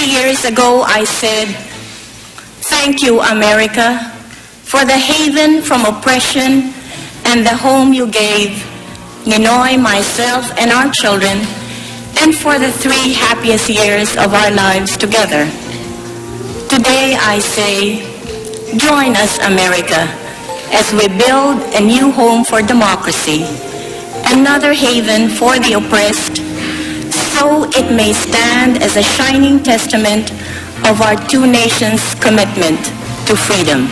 years ago, I said, "Thank you, America, for the haven from oppression and the home you gave Ninoy, myself, and our children, and for the 3 happiest years of our lives together." Today, I say, join us, America, as we build a new home for democracy, another haven for the oppressed, so it may stand as a shining testament of our 2 nations' commitment to freedom.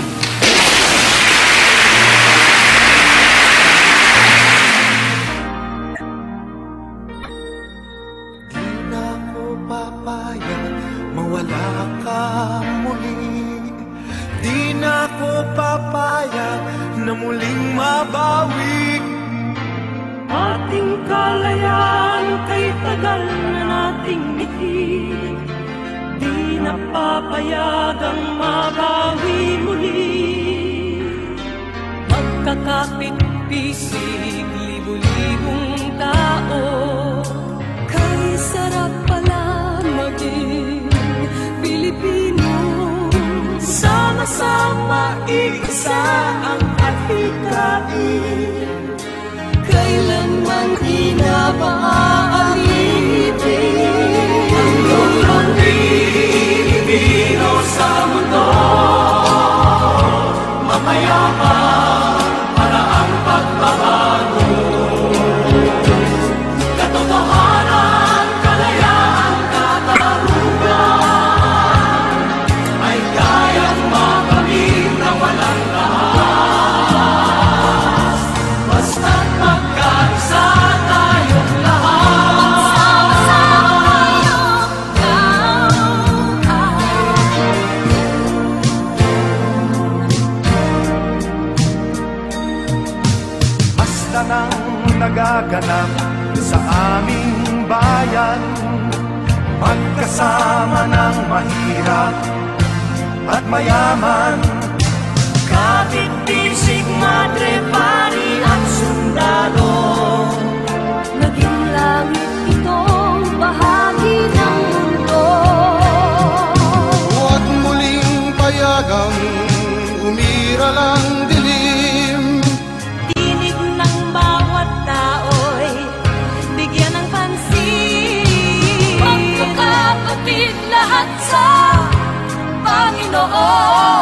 Na muling mabawi ating kalayaan, kay tagal na nating itin, di na papayagang mabawi muli. Magkakapit-pisig, libu-libong tao, kay sarap pala maging Pilipino. Sama-sama iisa ang adhikain, kailanman di na maaalitin. Ang Pilipino sa mundo, mapayapa para ang pagbabago. Katotohanan, kalayaan, katarungan ay kayang makamit na walang lahat. Basta't magkaisa tayong lahat. Basta nang nagaganap sa aming bayan, magkasama ng mahirap at mayaman, kapit-bisig, madre, pari at sundalo. Naging langit itong bahagi ng mundo. Huwag muling payagang umiral ang dilim. Tinig ng bawat tao'y bigyan ng pansin. Magkakapatid lahat sa Panginoon.